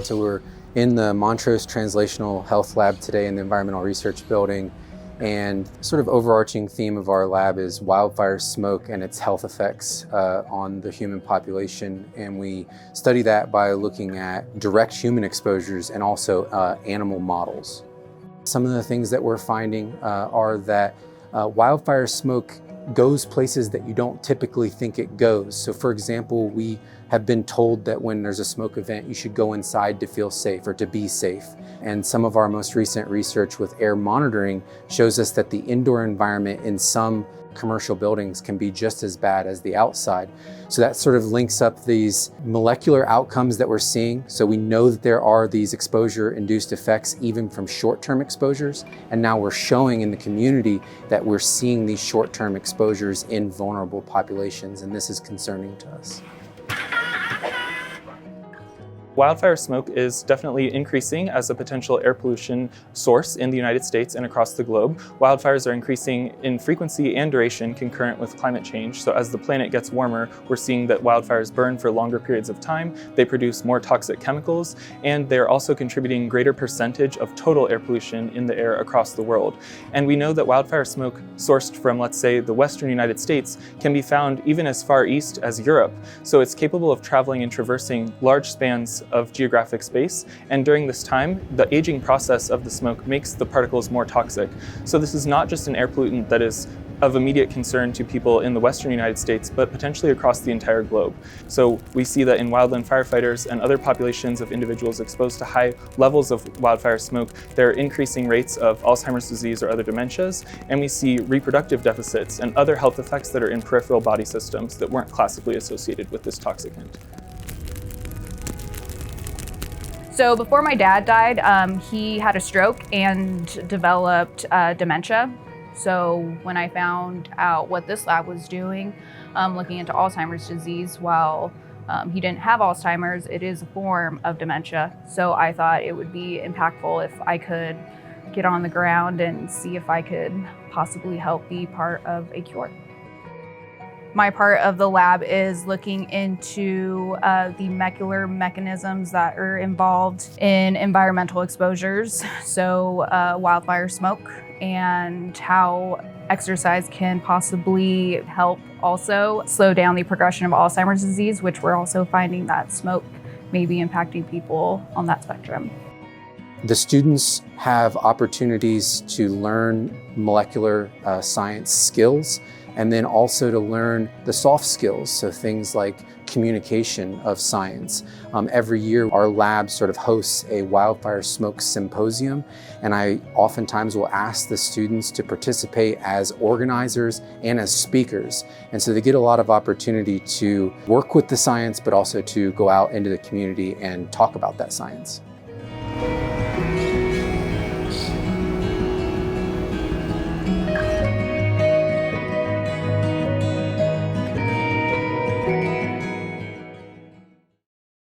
So we're in the Montrose Translational Health Lab today in the Environmental Research Building, and sort of overarching theme of our lab is wildfire smoke and its health effects on the human population. And we study that by looking at direct human exposures and also animal models. Some of the things that we're finding are that wildfire smoke goes places that you don't typically think it goes. So for example, we have been told that when there's a smoke event, you should go inside to feel safe or to be safe. And some of our most recent research with air monitoring shows us that the indoor environment in some commercial buildings can be just as bad as the outside. So that sort of links up these molecular outcomes that we're seeing. So we know that there are these exposure-induced effects even from short-term exposures. And now we're showing in the community that we're seeing these short-term exposures in vulnerable populations, and this is concerning to us. Wildfire smoke is definitely increasing as a potential air pollution source in the United States and across the globe. Wildfires are increasing in frequency and duration concurrent with climate change. So as the planet gets warmer, we're seeing that wildfires burn for longer periods of time, they produce more toxic chemicals, and they're also contributing greater percentage of total air pollution in the air across the world. And we know that wildfire smoke sourced from, let's say, the western United States can be found even as far east as Europe. So it's capable of traveling and traversing large spans of geographic space, and during this time, the aging process of the smoke makes the particles more toxic. So this is not just an air pollutant that is of immediate concern to people in the western United States, but potentially across the entire globe. So we see that in wildland firefighters and other populations of individuals exposed to high levels of wildfire smoke, there are increasing rates of Alzheimer's disease or other dementias, and we see reproductive deficits and other health effects that are in peripheral body systems that weren't classically associated with this toxicant. So before my dad died, he had a stroke and developed dementia. So when I found out what this lab was doing, looking into Alzheimer's disease, while he didn't have Alzheimer's, it is a form of dementia. So I thought it would be impactful if I could get on the ground and see if I could possibly help be part of a cure. My part of the lab is looking into the molecular mechanisms that are involved in environmental exposures, so wildfire smoke, and how exercise can possibly help also slow down the progression of Alzheimer's disease, which we're also finding that smoke may be impacting people on that spectrum. The students have opportunities to learn molecular science skills, and then also to learn the soft skills, so things like communication of science. Every year our lab sort of hosts a wildfire smoke symposium, and I oftentimes will ask the students to participate as organizers and as speakers. And so they get a lot of opportunity to work with the science, but also to go out into the community and talk about that science.